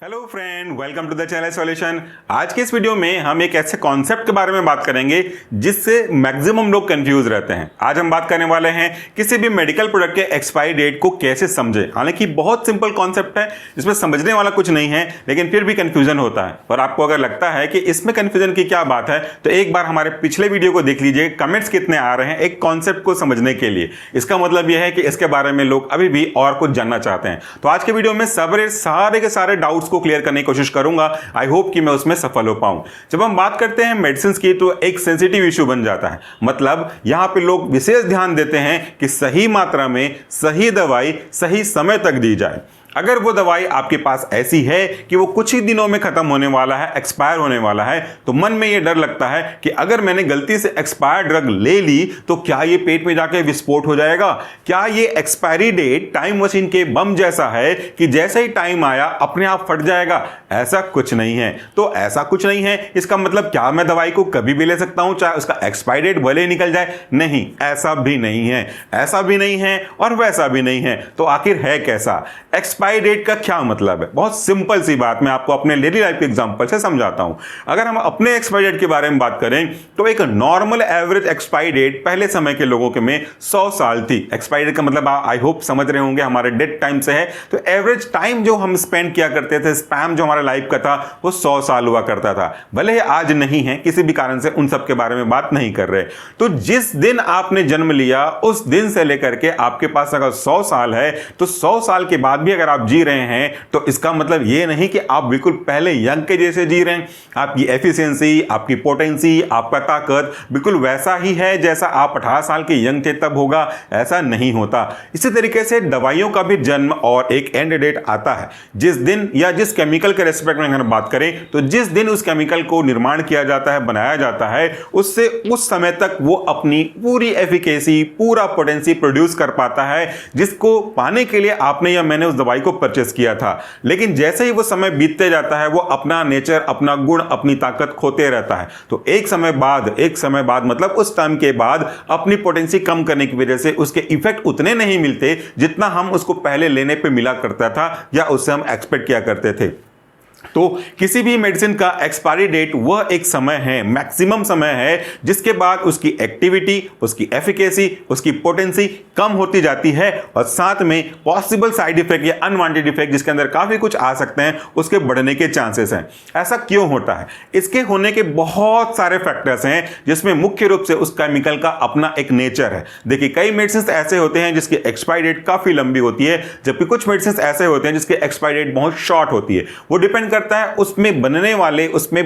Hello friend, welcome to the channel solution. आज के इस वीडियो में हम एक ऐसे कॉन्सेप्ट के बारे में बात करेंगे जिससे मैक्सिमम लोग कंफ्यूज रहते हैं। आज हम बात करने वाले हैं किसी भी मेडिकल प्रोडक्ट के एक्सपायरी डेट को कैसे समझें। हालांकि बहुत सिंपल कॉन्सेप्ट है, इसमें समझने वाला कुछ नहीं है, लेकिन फिर भी कंफ्यूजन होता है। और आपको अगर लगता है कि इसमें कंफ्यूजन की क्या बात है तो एक बार हमारे पिछले वीडियो को देख लीजिए, कमेंट्स कितने आ रहे हैं एक कॉन्सेप्ट को समझने के लिए। इसका मतलब यह है कि इसके बारे में लोग अभी भी और कुछ जानना चाहते हैं। तो आज के वीडियो में सारे के सारे डाउट्स को क्लियर करने की कोशिश करूंगा। आई होप कि मैं उसमें सफल हो पाऊं। जब हम बात करते हैं मेडिसिन की तो एक सेंसिटिव इश्यू बन जाता है। मतलब यहां पे लोग विशेष ध्यान देते हैं कि सही मात्रा में सही दवाई सही समय तक दी जाए। अगर वो दवाई आपके पास ऐसी है कि वो कुछ ही दिनों में खत्म होने वाला है, एक्सपायर होने वाला है, तो मन में ये डर लगता है कि अगर मैंने गलती से एक्सपायर ड्रग ले ली तो क्या ये पेट में जाके विस्फोट हो जाएगा? क्या ये एक्सपायरी डेट टाइम मशीन के बम जैसा है कि जैसे ही टाइम आया अपने आप फट जाएगा? ऐसा कुछ नहीं है। तो ऐसा कुछ नहीं है इसका मतलब क्या मैं दवाई को कभी भी ले सकता हूं चाहे उसका एक्सपायरी डेट भले निकल जाए? नहीं, ऐसा भी नहीं है, ऐसा भी नहीं है और वैसा भी नहीं है। तो आखिर है कैसा? एक्सपायरी डेट का क्या मतलब है? बहुत सिंपल सी बात मैं आपको अपने डेली लाइफ के एग्जांपल से समझाता हूं। अगर हम अपने एक्सपायरी डेट के बारे में बात करें तो एक नॉर्मल एवरेज एक्सपायरी डेट पहले समय के लोगों के में 100 साल थी। एक्सपायरी डेट का मतलब आई होप समझ रहे होंगे, हमारे डेट टाइम से है। तो एवरेज टाइम जो हम स्पेंड किया करते थे, स्पैम जो हमारे लाइफ का था, वो 100 साल हुआ करता था। भले ही आज नहीं है, किसी भी कारण से उन सब के बारे में बात नहीं कर रहे। तो जिस दिन आपने जन्म लिया उस दिन से लेकर के आपके पास अगर 100 साल है तो 100 साल के बाद भी अगर आप जी रहे हैं तो इसका मतलब ये नहीं कि आप बिल्कुल पहले यंग के जैसे जी रहे हैं। आपकी एफिशिएंसी, आपकी पोटेंसी, आपका ताकत बिल्कुल वैसा ही है जैसा आप 18 साल के यंग थे तब होगा, ऐसा नहीं होता। इसी तरीके से दवाइयों का भी जन्म और एक एंड डेट आता है। जिस दिन या जिस केमिकल के रेस्पेक्ट में अगर बात करें तो जिस दिन उस केमिकल को निर्माण किया जाता है, बनाया जाता है, उससे उस समय तक वो अपनी पूरी एफिकेसी, पूरा पोटेंसी प्रोड्यूस कर पाता है जिसको पाने के लिए आपने या मैंने उस दवाई को परचेस किया था। लेकिन जैसे ही वो समय बीतते जाता है वो अपना नेचर, अपना गुण, अपनी ताकत खोते रहता है। तो एक समय बाद मतलब उस टाइम के बाद अपनी पोटेंसी कम करने की वजह से उसके इफेक्ट उतने नहीं मिलते जितना हम उसको पहले लेने पे मिला करता था या उससे हम एक्सपेक्ट किया करते थे। तो किसी भी मेडिसिन का एक्सपायरी डेट वह एक समय है, मैक्सिमम समय है, जिसके बाद उसकी एक्टिविटी, उसकी एफिकेसी, उसकी पोटेंसी कम होती जाती है और साथ में पॉसिबल साइड इफेक्ट या अनवांटेड इफेक्ट जिसके अंदर काफी कुछ आ सकते हैं उसके बढ़ने के चांसेस हैं। ऐसा क्यों होता है? इसके होने के बहुत सारे फैक्टर्स हैं जिसमें मुख्य रूप से उस केमिकल का अपना एक नेचर है। देखिए, कई मेडिसिन ऐसे होते हैं जिसकी एक्सपायरी डेट काफी लंबी होती है, जबकि कुछ मेडिसिन ऐसे होते हैं जिसकी एक्सपायरी डेट बहुत शॉर्ट होती है। वो डिपेंड करता है उसमें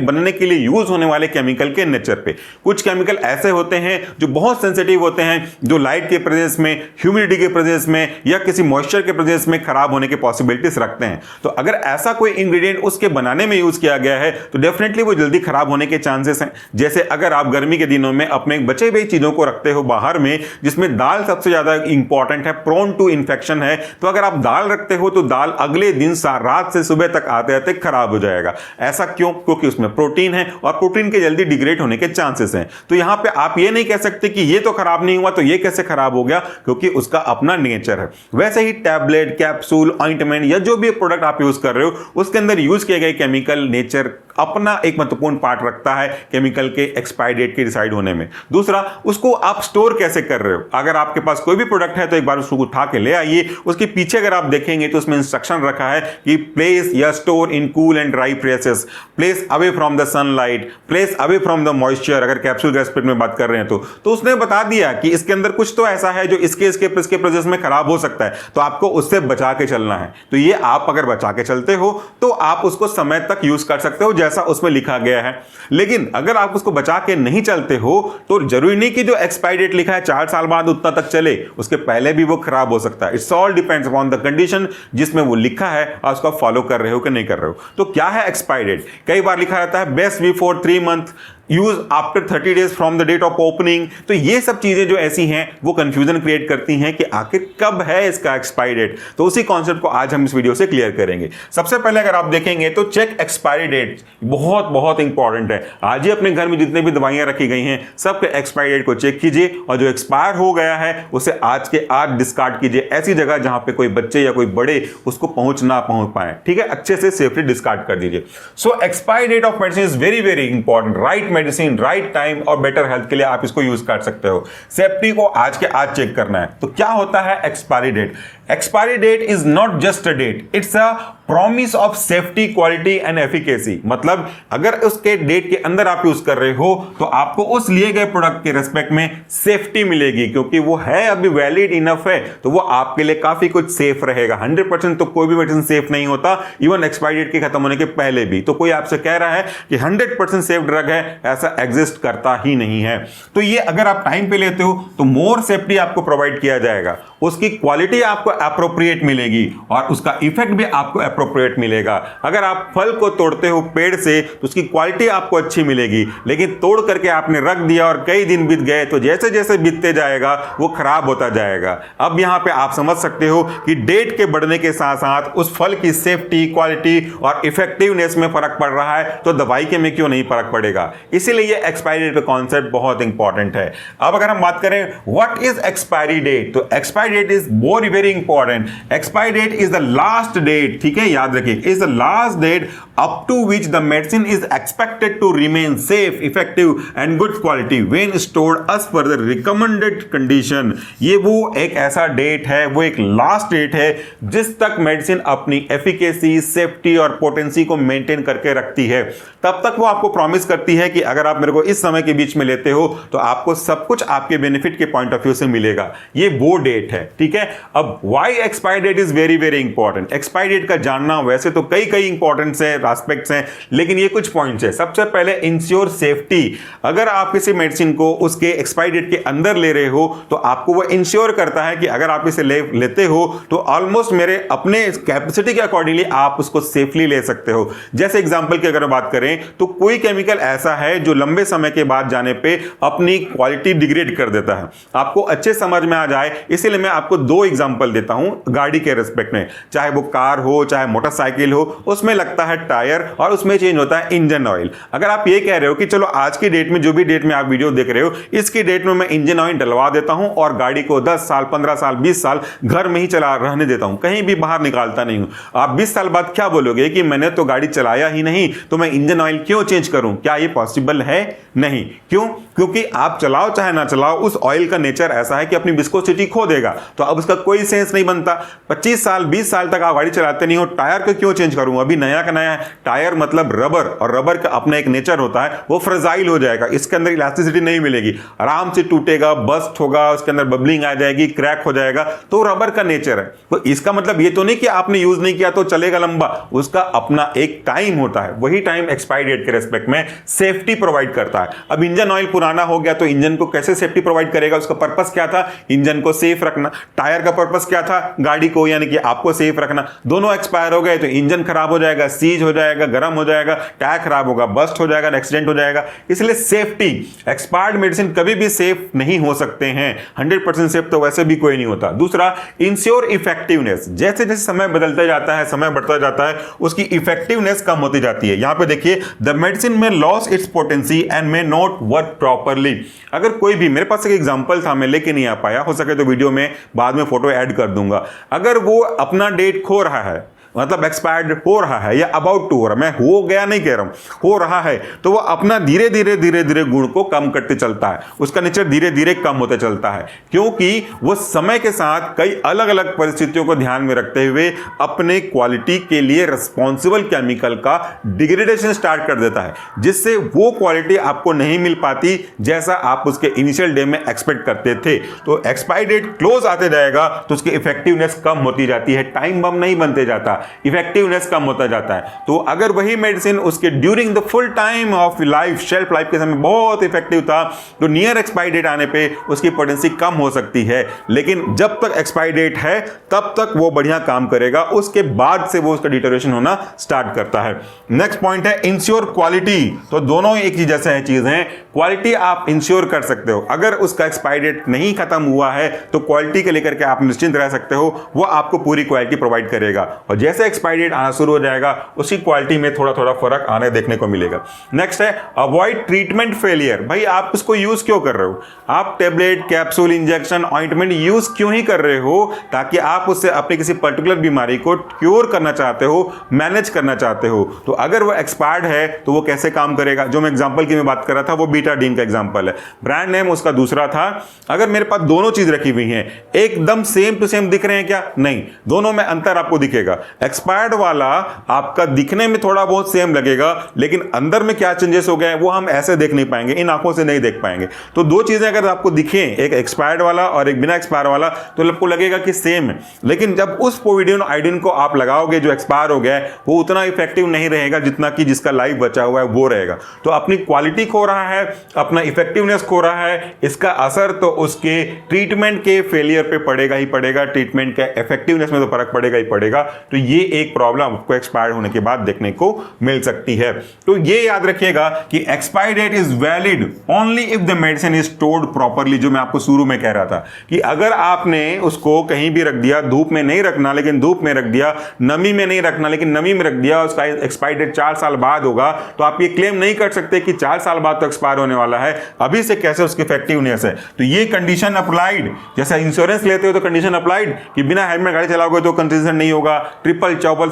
बनने के लिए यूज होने वाले केमिकल के नेचर पे। कुछ केमिकल ऐसे होते हैं जो बहुत सेंसिटिव होते हैं, जो लाइट के प्रेजेंस में, ह्यूमिडिटी के प्रेजेंस में या किसी मॉइस्चर के प्रेजेंस में खराब होने की पॉसिबिलिटीज रखते हैं। तो अगर ऐसा कोई इंग्रेडिएंट उसके बनाने में यूज किया गया है तो डेफिनेटली वो जल्दी खराब होने के चांसेस हैं। जैसे अगर आप गर्मी के दिनों में अपने बचे हुए चीजों को रखते हो बाहर में, जिसमें दाल सबसे ज्यादा इंपॉर्टेंट है, प्रोन टू इन्फेक्शन है, तो अगर आप दाल रखते हो तो दाल अगले दिन रात से सुबह तक आते आते खराब हो जाएगा। ऐसा क्यों? क्योंकि उसमें प्रोटीन है और प्रोटीन के जल्दी डिग्रेड होने के चांसेस हैं। तो यहां पे आप ये नहीं कह सकते कि ये तो खराब नहीं हुआ तो ये कैसे खराब हो गया, क्योंकि उसका अपना नेचर है। वैसे ही टैबलेट, कैप्सूल, ऑइंटमेंट या जो भी प्रोडक्ट आप यूज कर रहे हो उसके अंदर यूज किए गए केमिकल नेचर अपना एक महत्वपूर्ण पार्ट रखता है केमिकल के एक्सपायरी डेट के डिसाइड होने में। दूसरा, उसको आप स्टोर कैसे कर रहे हो। अगर आपके पास कोई भी प्रोडक्ट है तो एक बार उसको उठा के ले आइए, उसके पीछे अगर आप देखेंगे तो उसमें इंस्ट्रक्शन रखा है कि प्लेस या store in cool and dry places, place away from the sunlight, place away from the moisture. अगर कैप्सूल के एस्पेक्ट में बात कर रहे हैं तो उसने बता दिया कि इसके अंदर कुछ तो ऐसा है जो इसके प्रोसेस में खराब हो सकता है, तो आपको उससे बचा के चलना है। तो ये आप अगर बचा के चलते हो तो आप उसको समय तक यूज कर सकते हो जैसा उसमें लिखा गया है। लेकिन अगर आप उसको बचा के नहीं चलते हो तो जरूरी नहीं कि जो एक्सपायरी डेट लिखा है 4 साल बाद उतना तक चले, उसके पहले भी वो खराब हो सकता है। It's all depends upon the condition जिसमें वो लिखा है और उसको फॉलो कर रहे हो कि नहीं कर रहे हो। तो क्या है एक्सपायरी डेट? कई बार लिखा रहता है best before 3 month, use after 30 days from the date of opening. तो ये सब चीजें जो ऐसी हैं वो कंफ्यूजन क्रिएट करती हैं कि आखिर कब है इसका एक्सपायरी डेट। तो उसी कॉन्सेप्ट को आज हम इस वीडियो से क्लियर करेंगे। सबसे पहले अगर आप देखेंगे तो चेक एक्सपायरी डेट बहुत बहुत इंपॉर्टेंट है। आज ही अपने घर में जितने भी दवाइयां रखी गई हैं सबके एक्सपायरी डेट को चेक कीजिए और जो एक्सपायर हो गया है उसे आज के आज डिस्कार्ड कीजिए ऐसी जगह जहां पे कोई बच्चे या कोई बड़े उसको पहुंच पाए। ठीक है, अच्छे से सेफली डिस्कार्ड कर दीजिए। So expiry date of medicine is very very important. Right medicine right time और बेटर हेल्थ के लिए आप इसको यूज कर सकते हो। सेफ्टी को आज के आज चेक करना है। तो क्या होता है expiry date? Expiry date is not just a date, it's a promise of safety, quality and efficacy. मतलब अगर उसके डेट के अंदर आप यूज कर रहे हो तो आपको उस लिए गए प्रोडक्ट के रेस्पेक्ट में सेफ्टी मिलेगी, क्योंकि वो है अभी वैलिड इनफ है तो वो आपके लिए काफी कुछ सेफ रहेगा। 100% तो कोई भी मेडिसिन सेफ नहीं होता, इवन एक्सपायरी डेट के खत्म होने के पहले भी। तो कोई आपसे कह रहा है कि 100% सेफ ड्रग है, ऐसा एग्जिस्ट करता ही नहीं है। तो ये अगर आप टाइम पे लेते हो तो मोर सेफ्टी आपको प्रोवाइड किया जाएगा, उसकी क्वालिटी आपको एप्रोप्रिएट मिलेगी और उसका इफेक्ट भी आपको एप्रोप्रिएट मिलेगा। अगर आप फल को तोड़ते हो पेड़ से तो उसकी क्वालिटी आपको अच्छी मिलेगी, लेकिन तोड़ करके आपने रख दिया और कई दिन बीत गए तो जैसे जैसे बीतते जाएगा वो खराब होता जाएगा। अब यहां पे आप समझ सकते हो कि डेट के बढ़ने के साथ साथ उस फल की सेफ्टी, क्वालिटी और इफेक्टिवनेस में फर्क पड़ रहा है, तो दवाई के में क्यों नहीं फर्क पड़ेगा। इसीलिए ये एक्सपायरी डेट का कॉन्सेप्ट बहुत इंपॉर्टेंट है। अब अगर हम बात करें व्हाट इज एक्सपायरी डेट, तो expiry date is very very important. Expiry date is the last date, ठीक है, याद रखिए, is the last date up to which the medicine is expected to remain safe, effective and good quality when stored as per the recommended condition. ये वो एक ऐसा date है, वो एक लास्ट डेट है जिस तक मेडिसिन अपनी एफिकेसी, सेफ्टी और पोटेंसी को मेंटेन करके रखती है। तब तक वो आपको प्रॉमिस करती है कि अगर आप मेरे को इस समय के बीच में लेते हो तो आपको सब कुछ आपके बेनिफिट के पॉइंट ऑफ व्यू से मिलेगा। ये वो डेट है, ठीक है। अब why expiry date is very very important. Expiry date का जानना वैसे तो कई इंपॉर्टेंस है, एस्पेक्ट्स हैं, लेकिन ये कुछ पॉइंट्स है। सबसे पहले इंश्योर सेफ्टी। अगर आप किसी मेडिसिन को उसके एक्सपायरी डेट के अंदर ले रहे हो तो आपको वो इंश्योर करता है कि अगर आप इसे लेते हो तो ऑलमोस्ट मेरे अपने कैपेसिटी के अकॉर्डिंगली आप उसको सेफली ले सकते हो। जैसे एग्जांपल की अगर बात करें तो कोई केमिकल ऐसा है जो लंबे समय के बाद जाने पे अपनी क्वालिटी डिग्रेड कर देता है। आपको अच्छे समझ में आ जाए इसलिए मैं आपको दो एग्जांपल देता हूं गाड़ी के रेस्पेक्ट में। चाहे वो कार हो चाहे मोटरसाइकिल हो, उसमें लगता है टायर और उसमें चेंज होता है इंजन ऑयल। अगर आप ये कह रहे हो कि चलो आज की डेट में, जो भी डेट में आप वीडियो देख रहे हो, इसकी डेट में मैं इंजन ऑयल डलवा देता हूं और गाड़ी को 10 साल 15 साल 20 साल घर में ही चला रहने देता हूं, कहीं भी बाहर निकालता नहीं हूं, आप 20 साल बाद क्या बोलोगे कि मैंने तो गाड़ी चलाया ही नहीं तो मैं इंजन ऑयल क्यों चेंज करूं? क्या ये पॉसिबल है? नहीं। क्यों? क्योंकि आप चलाओ चाहे ना चलाओ, उस ऑयल का नेचर ऐसा है कि अपनी विस्कोसिटी खो देगा, तो अब उसका कोई सेंस नहीं बनता। 25 साल 20 साल तक आप गाड़ी चलाते नहीं हो, टायर को क्यों चेंज करूं? अभी नया का नया है, टायर मतलब रबर, और रबर का अपना एक नेचर होता है, वो फ्रेजाइल हो जाएगा, इसके अंदर इलास्टिसिटी नहीं मिलेगी, आराम से टूटेगा, बस्ट होगा, उसके अंदर बबलिंग आ जाएगी, क्रैक हो जाएगा, तो रबर का नेचर है। तो इसका मतलब ये तो नहीं कि आपने यूज नहीं किया तो चलेगा लंबा, उसका अपना एक टाइम होता है, वही टाइम एक्सपायरी डेट के रेस्पेक्ट में सेफ्टी प्रोवाइड करता है। अब इंजन ऑयल पुराना हो गया तो इंजन को कैसे सेफ्टी प्रोवाइड करेगा? उसका पर्पस क्या था? इंजन को सेफ रखना। टायर का पर्पस क्या था? गाड़ी को यानी कि आपको सेफ रखना। दोनों एक्सपायर हो गए तो इंजन खराब हो जाएगा, सीज हो जाएगा, गर्म हो जाएगा, टायर खराब होगा, बस्ट हो जाएगा, एक्सीडेंट हो जाएगा। इसलिए सेफ्टी, एक्सपायर्ड मेडिसिन कभी भी सेफ नहीं हो सकते हैं। 100% सेफ तो वैसे भी कोई नहीं होता। दूसरा, इंश्योर इफेक्टिवनेस। जैसे जैसे समय बदलता जाता है, समय बढ़ता जाता है, उसकी इफेक्टिवनेस कम होती जाती है। यहां पे देखिए, द मेडिसिन में loss it's potency and may not work properly. अगर कोई भी, मेरे पास एक एग्जांपल था, मैं लेके नहीं आ पाया, हो सके तो वीडियो में बाद में फोटो ऐड कर दूंगा। अगर वो अपना डेट खो रहा है, मतलब एक्सपायर्ड हो रहा है या अबाउट टू हो रहा है, मैं हो गया नहीं कह रहा हूं, हो रहा है, तो वो अपना धीरे धीरे गुण को कम करते चलता है, उसका नेचर धीरे धीरे कम होते चलता है, क्योंकि वो समय के साथ कई अलग अलग परिस्थितियों को ध्यान में रखते हुए अपने क्वालिटी के लिए रिस्पॉन्सिबल केमिकल का डिग्रेडेशन स्टार्ट कर देता है, जिससे वो क्वालिटी आपको नहीं मिल पाती जैसा आप उसके इनिशियल डे में एक्सपेक्ट करते थे। तो एक्सपायरी डेट क्लोज आते जाएगा तो उसकी इफेक्टिवनेस कम होती जाती है, टाइम बम नहीं बनते जाता। इफेक्टिवनेस कम होता जाता है। तो अगर वही मेडिसिन उसके during the full time of life, shelf life के समय बहुत इफेक्टिव था, तो नियर एक्सपायरी डेट आने पे उसकी पोटेंसी कम हो सकती है, लेकिन जब तक एक्सपायरी डेट है तब तक वो बढ़िया काम करेगा, उसके बाद से वो उसका डिटोरेशन होना स्टार्ट करता है। नेक्स्ट पॉइंट है इंश्योर क्वालिटी। तो दोनों एक ही जैसे चीज हैं, क्वालिटी आप इंश्योर कर सकते हो। अगर उसका एक्सपायरी डेट नहीं खत्म हुआ है तो क्वालिटी के लेकर के आप निश्चिंत रह सकते हो, वो आपको पूरी क्वालिटी प्रोवाइड करेगा, और जैसे एक्सपायरी डेट आना शुरू हो जाएगा उसकी क्वालिटी में थोड़ा थोड़ा फर्क आने देखने को मिलेगा। नेक्स्ट है अवॉइड ट्रीटमेंट फेलियर। भाई आप उसको यूज क्यों कर रहे हो? आप tablet, capsule, injection, ointment use क्यों ही कर रहे हो? ताकि आप उससे अपनी किसी पर्टिकुलर बीमारी को क्योर करना चाहते हो, मैनेज करना चाहते हो। तो अगर वो एक्सपायर्ड है तो वो कैसे काम करेगा? जो मैं एग्जांपल की मैं बात कर रहा था वो बीटाडीन का एग्जांपल है, ब्रांड नेम उसका दूसरा था। अगर मेरे पास दोनों चीज रखी हुई हैं, एकदम सेम टू सेम दिख रहे हैं क्या? नहीं, दोनों में अंतर आपको दिखेगा। एक्सपायर्ड वाला आपका दिखने में थोड़ा बहुत सेम लगेगा, लेकिन अंदर में क्या चेंजेस हो गए वो हम ऐसे देख नहीं पाएंगे, इन आंखों से नहीं देख पाएंगे। तो दो चीजें अगर आपको दिखें, एक एक्सपायर्ड वाला और एक बिना एक्सपायर वाला, तो आपको लगेगा कि सेम है, लेकिन जब उस पोविडोन आयोडीन को आप लगाओगे जो एक्सपायर हो गया है, वो उतना इफेक्टिव नहीं रहेगा जितना कि जिसका लाइफ बचा हुआ है वो रहेगा। तो अपनी क्वालिटी खो रहा है, अपना इफेक्टिवनेस खो रहा है, इसका असर तो उसके ट्रीटमेंट के फेलियर पे पड़ेगा ही पड़ेगा, ट्रीटमेंट के इफेक्टिवनेस में तो फर्क पड़ेगा ही पड़ेगा। तो ये एक प्रॉब्लम आपको एक्सपायर होने के बाद देखने को मिल सकती है। तो ये याद रखिएगा कि expiry date is valid only if the medicine is stored properly. जो मैं आपको शुरू में कह रहा था कि अगर आपने उसको कहीं भी रख दिया, धूप में नहीं रखना लेकिन धूप में रख दिया, नमी में नहीं रखना लेकिन नमी में रख दिया, उसका एक्सपायरी डेट 4 साल बाद होगा, तो आप ये क्लेम नहीं कर सकते कि 4 साल बाद तो एक्सपायर होने वाला है, अभी से कैसे उसकी इफेक्टिवनेस है। तो ये कंडीशन अप्लाइड, जैसे इंश्योरेंस लेते हो तो कंडीशन अप्लाइड कि बिना हेलमेट गाड़ी चलाओगे तो कंडीशन नहीं होगा, ट्रिपल चौपल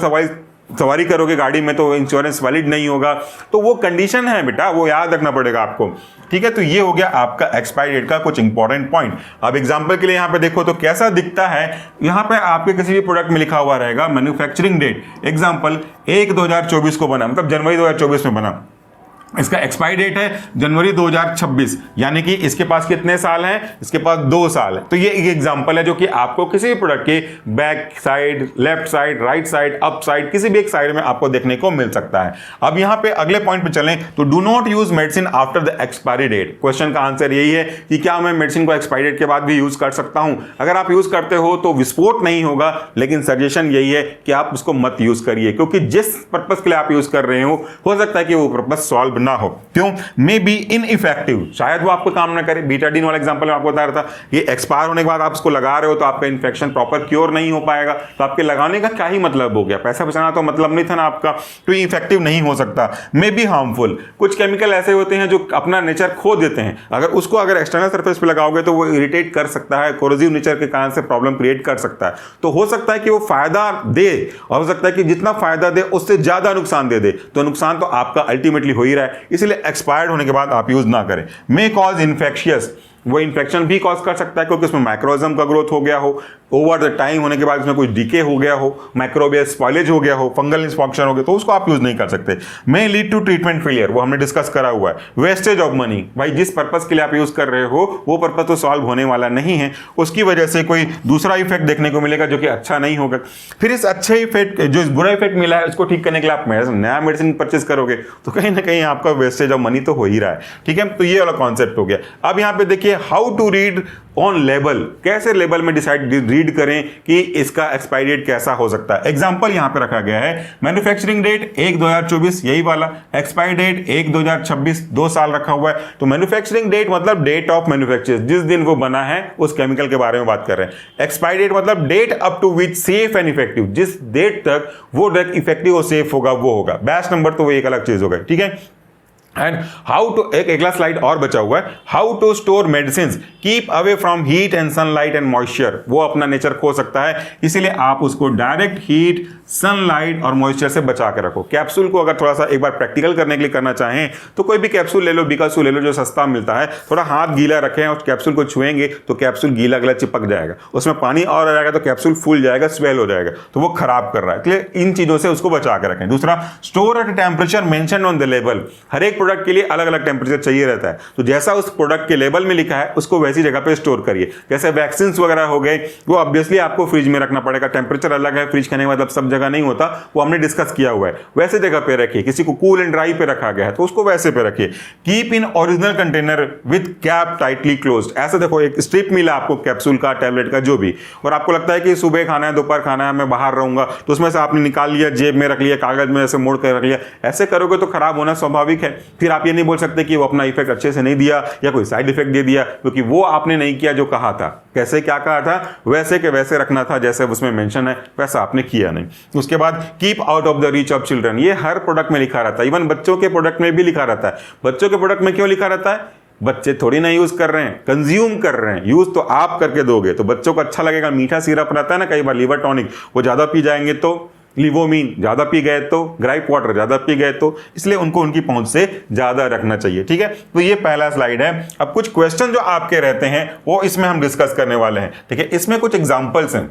सवारी करोगे गाड़ी में तो इंश्योरेंस वैलिड नहीं होगा। तो वो कंडीशन है बेटा, वो याद रखना पड़ेगा आपको, ठीक है। तो ये हो गया आपका एक्सपायरी डेट का कुछ इंपॉर्टेंट पॉइंट। अब एग्जांपल के लिए यहां पे देखो तो कैसा दिखता है, यहां पे आपके किसी भी प्रोडक्ट में लिखा हुआ रहेगा मैन्युफैक्चरिंग डेट, एग्जांपल 1/2024 को बना, मतलब जनवरी 2024 में बना, इसका एक्सपायरी डेट है जनवरी 2026, यानी कि इसके पास कितने साल हैं? इसके पास 2 साल है। तो ये एक एग्जांपल है जो कि आपको किसी भी प्रोडक्ट के back side, left side, right side, up side, किसी भी एक साइड में आपको देखने को मिल सकता है। अब यहां पे अगले पॉइंट पे चलें तो do not use medicine after the expiry date. Question का आंसर यही है कि क्या मैं मेडिसिन को एक्सपायरी डेट के बाद भी यूज कर सकता हूं? अगर आप यूज करते हो तो विस्फोट नहीं होगा, लेकिन सजेशन यही है कि आप उसको मत यूज करिए, क्योंकि जिस पर्पज के लिए आप यूज कर रहे हो सकता है कि वो पर्पज सॉल्व ना हो। क्यों? मे बी इनइफेक्टिव, शायद वो आपको काम ना करे। बीटाडीन वाला एग्जांपल में आपको बता रहा था, ये एक्सपायर होने के बाद आप उसको लगा रहे हो तो आपका इन्फेक्शन प्रॉपर क्योर नहीं हो पाएगा, तो आपके लगाने का क्या ही मतलब हो गया? पैसा बचाना तो मतलब नहीं था ना आपका, तो ये इफेक्टिव नहीं हो सकता। मे बी हार्मफुल, कुछ केमिकल ऐसे होते हैं जो अपना नेचर खो देते हैं, अगर एक्सटर्नल सरफेस पे लगाओगे तो वो इरिटेट कर सकता है, कोरोसिव नेचर के कारण से प्रॉब्लम क्रिएट कर सकता है। तो हो सकता है कि वो फायदा दे, और हो सकता है कि जितना फायदा दे उससे ज्यादा नुकसान दे दे, तो नुकसान तो आपका अल्टीमेटली हो ही रहा है, इसलिए एक्सपायर्ड होने के बाद आप यूज ना करें। मे कॉज इन्फेक्शियस, वो इन्फेक्शन भी कॉज कर सकता है क्योंकि उसमें माइक्रोइज्म का ग्रोथ हो गया हो, ओवर द टाइम होने के बाद उसमें कुछ डीके हो गया हो, माइक्रोबियल स्पॉइलेज हो गया हो, फंगल इंफेक्शन हो गया, तो उसको आप यूज नहीं कर सकते। May lead to treatment failure, वो हमने डिस्कस करा हुआ है। वेस्टेज ऑफ मनी, भाई जिस पर्पस के लिए आप यूज कर रहे हो वो पर्पस तो सॉल्व होने वाला नहीं है, उसकी वजह से कोई दूसरा इफेक्ट देखने को मिलेगा जो कि अच्छा नहीं होगा। फिर इस अच्छे इफेक्ट, जो इस बुरा इफेक्ट मिला है उसको ठीक करने के लिए आप नया मेडिसिन परचेज करोगे तो कहीं ना कहीं आपका वेस्टेज ऑफ मनी तो हो ही रहा है, ठीक है। तो ये वाला कॉन्सेप्ट हो गया। अब यहाँ पे देखिए how to read on label, कैसे लेबल में रीड करें कि इसका एक्सपायरी डेट कैसा हो सकता है। एग्जांपल यहां पे रखा गया है, मैन्युफैक्चरिंग डेट 1/2024 यही वाला, एक्सपायरी डेट 1/2026, 2 साल रखा हुआ है। तो मैन्युफैक्चरिंग डेट मतलब डेट ऑफ मैन्युफैक्चर, जिस दिन वो बना है उस केमिकल के बारे में बात कर रहे हैं। एक्सपायरी डेट मतलब date up to which safe and effective, जिस डेट तक वो ड्रग इफेक्टिव और सेफ होगा वो होगा। बैच नंबर तो वो एक अलग चीज होगा, ठीक है। एंड हाउ टू, एक अगला स्लाइड और बचा हुआ है, how to store medicine, keep away from heat and sunlight and moisture. वो अपना नेचर खो सकता है, इसीलिए आप उसको डायरेक्ट हीट, सनलाइट और मॉइस्चर से बचा के रखो। कैप्सूल को अगर थोड़ा सा एक बार प्रैक्टिकल करने के लिए करना चाहें तो कोई भी कैप्सूल ले लो, बिकासू ले लो जो सस्ता मिलता है, थोड़ा हाथ गीला रखें और कैप्सूल को छुएंगे तो कैप्सूल गीला गला चिपक जाएगा, उसमें पानी और आ जाएगा तो कैप्सूल फूल जाएगा, स्वेल हो जाएगा, तो वो खराब कर रहा है। इसलिए इन चीजों से उसको बचा के रखें। दूसरा, store at temperature mention on the label. हर एक प्रोडक्ट के लिए अलग अलग टेम्परेचर चाहिए रहता है, तो जैसा उस प्रोडक्ट के लेबल में लिखा है उसको वैसी जगह पे स्टोर करिए। जैसे वैक्सीन वगैरह हो गए, वो ऑब्वियसली आपको फ्रिज में रखना पड़ेगा, टेम्परेचर अलग है, फ्रिज कहने का मतलब सब जगह नहीं होता, वो हमने डिस्कस किया हुआ है। वैसे जगह पे रखिए, किसी को कूल एंड ड्राई पे रखा गया है तो उसको वैसे पे रखिए। Keep in original container with cap tightly closed. ऐसे देखो एक स्ट्रिप मिला आपको कैप्सूल का, टैबलेट का, जो भी, और आपको लगता है कि सुबह खाना है, दोपहर खाना है, मैं बाहर रहूंगा, तो उसमें से आपने निकाल लिया, जेब में रख लिया, कागज में ऐसे मोड़ कर रख लिया। ऐसे करोगे तो खराब होना स्वाभाविक है। फिर आप ये नहीं बोल सकते कि वो अपना इफेक्ट अच्छे से नहीं दिया या कोई साइड इफेक्ट दे दिया, क्योंकि वो आपने नहीं किया जो कहा था। कैसे क्या कहा था, वैसे के वैसे रखना था जैसे उसमें मेंशन है, वैसा आपने किया नहीं। उसके बाद keep out of the reach of children, ये हर प्रोडक्ट में लिखा रहता है, इवन बच्चों के प्रोडक्ट में भी लिखा रहता है। बच्चों के प्रोडक्ट में क्यों लिखा रहता है? बच्चे थोड़ी ना यूज कर रहे हैं, कंज्यूम कर रहे हैं। यूज तो आप करके दोगे तो बच्चों को अच्छा लगेगा। मीठा सिरप रहता है ना कई बार, लिवर टॉनिक, वो ज्यादा पी जाएंगे तो, लिवोमीन ज्यादा पी गए तो, ग्राइप वाटर ज्यादा पी गए तो, इसलिए उनको उनकी पहुंच से ज्यादा रखना चाहिए। ठीक है, तो ये पहला स्लाइड है। अब कुछ क्वेश्चन जो आपके रहते हैं वो इसमें हम डिस्कस करने वाले हैं। ठीक है, इसमें कुछ एग्जांपल्स हैं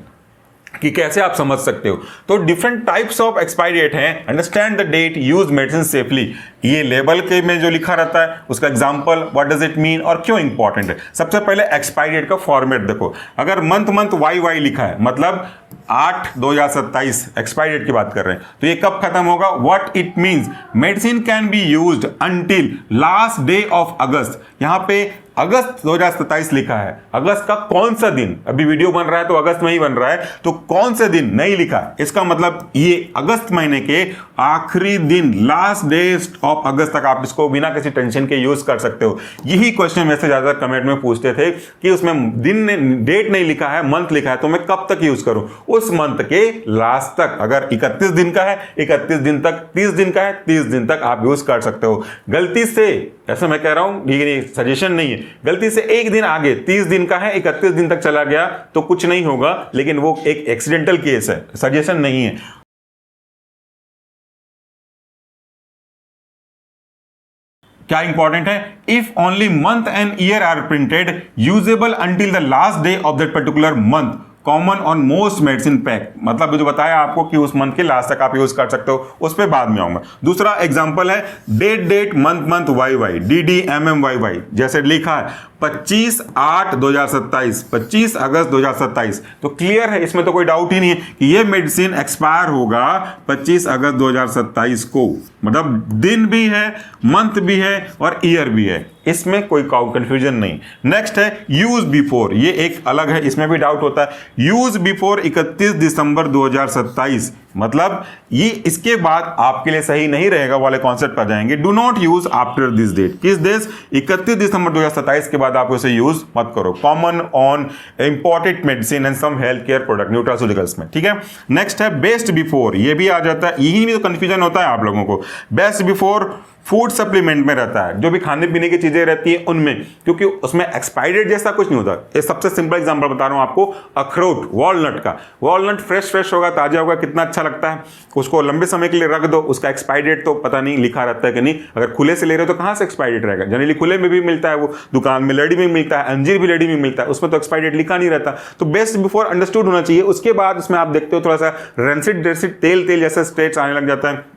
कि कैसे आप समझ सकते हो। तो different types of expiry date हैं। Understand the date, use medicine safely, ये लेबल के में जो लिखा रहता है उसका example, what does it mean और क्यों इंपॉर्टेंट है। सबसे पहले एक्सपायरी डेट का फॉर्मेट देखो। अगर मंथ वाई लिखा है मतलब 8/2027 एक्सपायरी डेट की बात कर रहे हैं, तो ये कब खत्म होगा, what it means, medicine can be used until last day of अगस्त। यहां पे अगस्त 2027 लिखा है, अगस्त का कौन सा दिन, अभी वीडियो बन रहा है तो अगस्त में ही बन रहा है, तो कौन से दिन नहीं लिखा है, इसका मतलब ये अगस्त महीने के आखिरी दिन, लास्ट डे ऑफ अगस्त तक आप इसको बिना किसी टेंशन के यूज कर सकते हो। यही क्वेश्चन में से ज्यादातर कमेंट में पूछते थे कि उसमें दिन डेट नहीं लिखा है, मंथ लिखा है, तो मैं कब तक यूज करूं, उस मंथ के लास्ट तक। अगर 31 दिन का है 31 दिन तक, 30 दिन का है 30 दिन तक आप यूज कर सकते हो। गलती से, ऐसा मैं कह रहा हूं, ये सजेशन नहीं है, गलती से एक दिन आगे 30 दिन का है 31 दिन तक चला गया तो कुछ नहीं होगा, लेकिन वो एक एक्सीडेंटल केस है, सजेशन नहीं है। क्या इंपॉर्टेंट है, if only month and year are printed usable until the last day of that particular month, common on most medicine pack, मतलब जो बताया आपको कि उस मंथ के लास्ट तक आप यूज कर सकते हो, उस पर बाद में आऊंगा। दूसरा एग्जांपल है डेट मंथ वाई DDMMYY, जैसे लिखा है 25/8/2027, 25 अगस्त 2027, तो क्लियर है, इसमें तो कोई डाउट ही नहीं है कि ये मेडिसिन एक्सपायर होगा 25 अगस्त 2027 को, मतलब दिन भी है, मंथ भी है और ईयर भी है, इसमें कोई कंफ्यूजन नहीं। नेक्स्ट है यूज बिफोर, ये एक अलग है, इसमें भी डाउट होता है। यूज बिफोर 31 दिसंबर 2027, मतलब ये इसके बाद आपके लिए सही नहीं रहेगा वाले कॉन्सेप्ट पर जाएंगे। Do not use after this date, किस डेट, 31 दिसंबर 2027 के बाद आप उसे यूज मत करो। Common on imported medicine and some health care product nutraceuticals में। ठीक है, नेक्स्ट है बेस्ट बिफोर, ये भी आ जाता है, यही भी तो कंफ्यूजन होता है आप लोगों को। बेस्ट बिफोर फूड सप्लीमेंट में रहता है, जो भी खाने पीने की चीजें रहती है उनमें, क्योंकि उसमें एक्सपायरी डेट जैसा कुछ नहीं होता। ये सबसे सिंपल एग्जांपल बता रहा हूं आपको, अखरोट, वॉलनट का, वॉलनट फ्रेश होगा, ताजा होगा, कितना अच्छा लगता है, उसको लंबे समय के लिए रख दो, उसका एक्सपायरी डेट तो पता नहीं लिखा रहता है कि नहीं। अगर खुले से ले रहे हो तो कहां से एक्सपायरी डेट रहेगा, जनरली खुले में भी मिलता है, वो दुकान में लड़ी में मिलता है, अंजीर भी लड़ी में मिलता है, उसमें तो एक्सपायरी डेट लिखा नहीं रहता। तो बेस्ट बिफोर अंडरस्टूड होना चाहिए। उसके बाद उसमें आप देखते हो थोड़ा सा रेंसिड तेल जैसा स्टेट्स आने लग जाता है,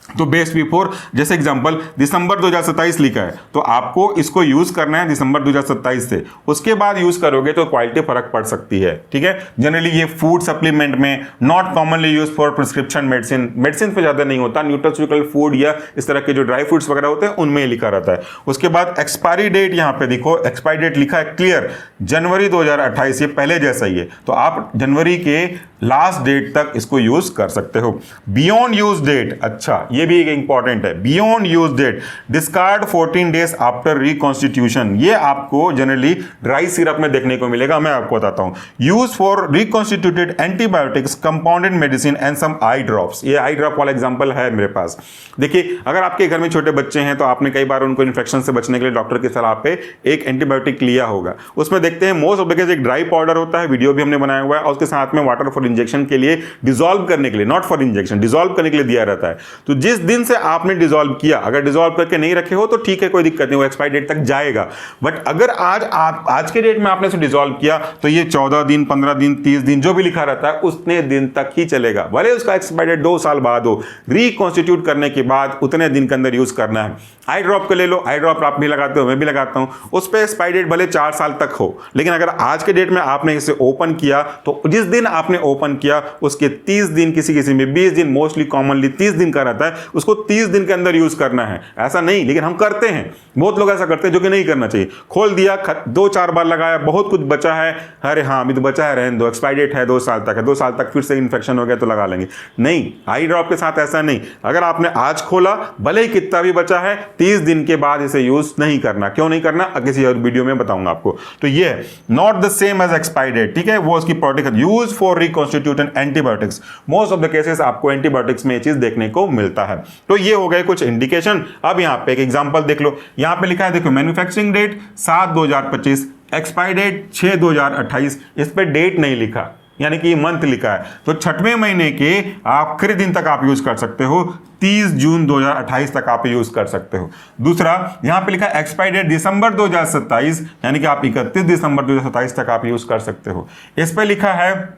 तो बेस्ट बिफोर, जैसे एग्जांपल दिसंबर 2027 लिखा है, तो आपको इसको यूज करना है दिसंबर 2027 से, उसके बाद यूज करोगे तो क्वालिटी फर्क पड़ सकती है। ठीक है, जनरली ये फूड सप्लीमेंट में, not commonly use for prescription medicine पे ज्यादा नहीं होता, न्यूट्रास्यूटिकल फूड या इस तरह के जो ड्राई फ्रूट्स वगैरह होते हैं उनमें लिखा रहता है। उसके बाद एक्सपायरी डेट, यहां पे देखो एक्सपायरी डेट लिखा है क्लियर, जनवरी 2028, ये पहले जैसा ही है, तो आप जनवरी के लास्ट डेट तक इसको यूज कर सकते हो। बियॉन्ड यूज डेट, अच्छा ये भी एक इंपॉर्टेंट है, beyond use date, discard 14 days after reconstitution, ये आपको जनरली ड्राई सिरप में देखने को मिलेगा, मैं आपको बताता हूं। Use for reconstituted antibiotics, compounded medicine and some eye drops, ये आई ड्रॉप वाला एग्जांपल है मेरे पास। देखिए, अगर आपके घर में छोटे बच्चे हैं तो आपने कई बार उनको इन्फेक्शन से बचने के लिए डॉक्टर की सलाह पे एक एंटीबायोटिक लिया होगा, उसमें देखते हैं मोस्ट ऑफ द केस एक ड्राई पाउडर होता है, वीडियो भी हमने बनाया हुआ है, और उसके साथ में वाटर फॉर इंजेक्शन के लिए, डिसॉल्व करने के लिए, नॉट फॉर इंजेक्शन, डिसॉल्व करने के लिए दिया रहता है। तो जिस दिन से आपने डिसॉल्व किया, अगर डिसॉल्व करके नहीं रखे हो तो ठीक है, कोई दिक्कत नहीं, वो एक्सपायरी डेट तक जाएगा। बट अगर आज के डेट में आपने उसे डिसॉल्व किया तो ये 14 दिन, 15 दिन, 30 दिन जो भी लिखा रहता है उतने दिन तक ही चलेगा, भले उसका एक्सपायरी डेट 2 साल बाद हो। रिकॉन्स्टिट्यूट करने के बाद उतने दिन के अंदर यूज करना है। आई ड्रॉप को ले लो, आई ड्रॉप आप भी लगाते हो, मैं भी लगाता हूं, उस पर एक्सपायरी डेट भले 4 साल तक हो, लेकिन अगर आज के डेट में आपने इसे ओपन किया तो जिस दिन आपने ओपन किया उसके 30 दिन, किसी में 20 दिन, मोस्टली कॉमनली 30 दिन का रहता है, उसको 30 दिन के अंदर यूज करना है। ऐसा नहीं, लेकिन हम करते हैं, बहुत लोग ऐसा करते हैं जो कि नहीं करना चाहिए। खोल दिया, 2-4 बार लगाया, बहुत कुछ बचा है, अरे हाँ अभी तो बचा है, रहने दो, एक्सपायरी डेट है 2 साल तक है, 2 साल तक फिर से इन्फेक्शन हो गया तो लगा लेंगे। नहीं, आई ड्रॉप के साथ ऐसा नहीं। अगर आपने आज खोला, भले ही कितना भी बचा है, 30 दिन के बाद इसे यूज नहीं करना। क्यों नहीं करना, किसी और वीडियो में बताऊंगा आपको। तो ये not the same as expiry date, ठीक है, वो उसकी protection, use for reconstituted antibiotics. Most of the cases आपको एंटीबायोटिक्स में ये चीज देखने को मिलता है। तो ये हो गए कुछ इंडिकेशन। अब यहां पे एक एग्जांपल देख लो, यहां पे लिखा है, देखो, मैन्युफैक्चरिंग डेट 7/2025, एक्सपायरी डेट 6/2028, इस पे डेट नहीं लिखा, यानी कि मंथ लिखा है, तो 6वें महीने के आखिरी दिन तक आप यूज कर सकते हो, 30 जून 2028 तक आप यूज कर सकते हो। दूसरा, यहां पे लिखा है एक्सपायरी डेट दिसंबर 2027, यानी कि आप 31 दिसंबर 2027 तक आप यूज कर सकते हो। इस पे लिखा है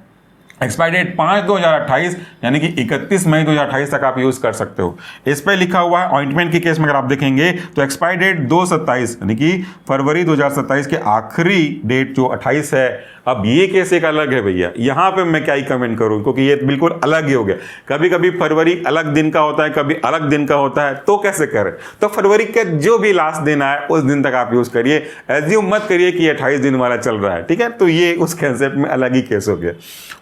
एक्सपायरी डेट 5/2028, यानी कि 31 मई 2028 तक आप यूज कर सकते हो। इस पे लिखा हुआ है ऑइंटमेंट के केस में अगर आप देखेंगे तो एक्सपायरी डेट 2/27, यानी कि फरवरी 2027 के आखिरी डेट जो 28 है। अब ये केस एक अलग है भैया, यहां पे मैं क्या ही कमेंट करूं, क्योंकि ये बिल्कुल अलग ही हो गया। कभी कभी फरवरी अलग दिन का होता है, कभी अलग दिन का होता है, तो कैसे करें? तो फरवरी का जो भी लास्ट दिन आए उस दिन तक आप यूज करिए, एज्यूम मत करिए कि 28 दिन वाला चल रहा है, ठीक है। तो ये उस कंसेप्ट में अलग ही केस हो गया।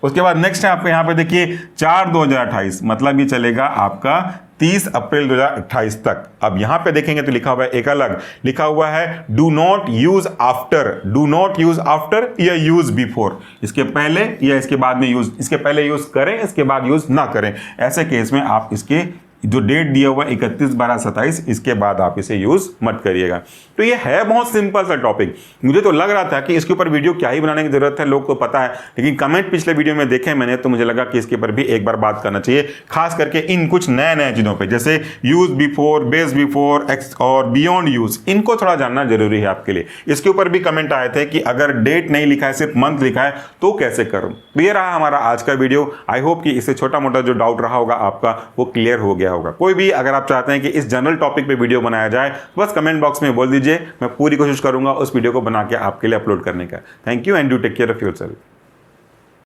उसके बाद नेक्स्ट है आपको यहाँ पे देखिए 4/2028, मतलब ये चलेगा आपका 30 अप्रैल 2028 तक। अब यहां पे देखेंगे तो लिखा हुआ है एक अलग, लिखा हुआ है do not use after, do not use after या यूज बिफोर, इसके पहले या इसके बाद में यूज, इसके पहले यूज करें, इसके बाद यूज ना करें। ऐसे केस में आप इसके जो डेट दिया हुआ है 31/12/27, इसके बाद आप इसे यूज मत करिएगा। तो ये है बहुत सिंपल सा टॉपिक। मुझे तो लग रहा था कि इसके ऊपर वीडियो क्या ही बनाने की जरूरत है, लोग को पता है, लेकिन कमेंट पिछले वीडियो में देखे मैंने तो मुझे लगा कि इसके ऊपर भी एक बार बात करना चाहिए, खास करके इन कुछ नए चीजों पर, जैसे यूज बिफोर, बेस बिफोर और बियॉन्ड यूज, इनको थोड़ा जानना जरूरी है आपके लिए। इसके ऊपर भी कमेंट आए थे कि अगर डेट नहीं लिखा है, सिर्फ मंथ लिखा है, तो कैसे करूं। तो ये रहा हमारा आज का वीडियो। आई होप कि इससे छोटा मोटा जो डाउट रहा होगा आपका वो क्लियर हो गया होगा। कोई भी अगर आप चाहते हैं कि इस जनरल टॉपिक पे वीडियो बनाया जाए, बस कमेंट बॉक्स में बोल दीजिए, मैं पूरी कोशिश करूंगा उस वीडियो को बना के आपके लिए अपलोड करने का। Thank you and do take care of yourself.